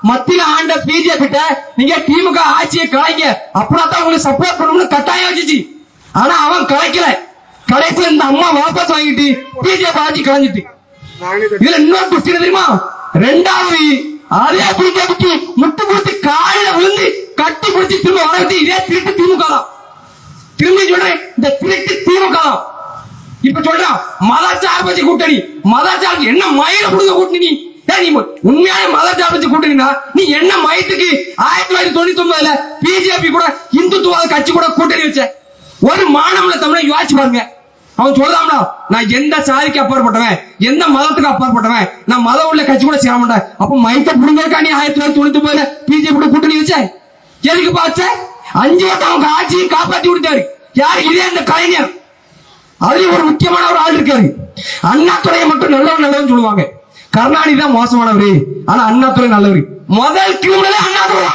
மத்திய ஆண்ட பிஜேபி நீங்க திமுக ஆட்சியை கலைங்க, அப்படின்னா உங்களுக்கு சப்போர்ட் பண்ணணும்னு கட்டாயம் வச்சுச்சு. ஆனா அவன் கலைக்கல. கடைசியில் இந்த அம்மா வாபஸ் வாங்கிட்டு பிஜேபி ஆட்சி கலைஞ்சிட்டு. இதுல இன்னொரு கொஸ்டின் தெரியுமா? ரெண்டாவது அதே பிஜேபிக்கு முட்டு கொடுத்து காலையில விழுந்து கட்டி பிடிச்சி திரும்ப வரவிட்டு இதே திருட்டு திமுக தான். திரும்பி சொல்றேன், இந்த திருட்டு திமுக தான். இப்ப சொல்றான் மதச்சார்பு கூட்டணி. மதச்சார்பு என்ன மயில கொடுக்க கூட்டணி? உண்மையான மதச்சார்பு கூட்டணினா நீ என்ன மயத்துக்கு 1999 பிஜேபி கூட இந்துத்துவ கட்சி கூட கூட்டணி வச்ச? ஒரு மாணவனை தமிழை யோசிச்சு பாருங்க. அவன் சொல்றாம்டா, நான் எந்த சாதிக்கு அப்பாற்பட்டவன், எந்த மதத்துக்கு அப்பாற்பட்டவன், நான் மதம் உள்ள கட்சி கூட சேர மாட்டேன். அப்ப மயத்தை புடுங்கக்கா நீ 1999 பிஜேபி கூட கூட்டணி வச்ச? எதுக்கு பாச்ச? 5 வருஷம் அவங்க ஆட்சியை காப்பாற்றி விட்டாரு. யாரு? இதே அந்த கலைஞர். அதுலயும் ஒரு முக்கியமான ஒரு ஆள் இருக்காரு. அண்ணாதுரையை மட்டும் நல்லவன் சொல்லுவாங்க. கருணாநிதி தான் மோசமானவரு, ஆனா அண்ணாதுரை நல்லவரு. முதல் கிரிமினல் அண்ணாதுரை.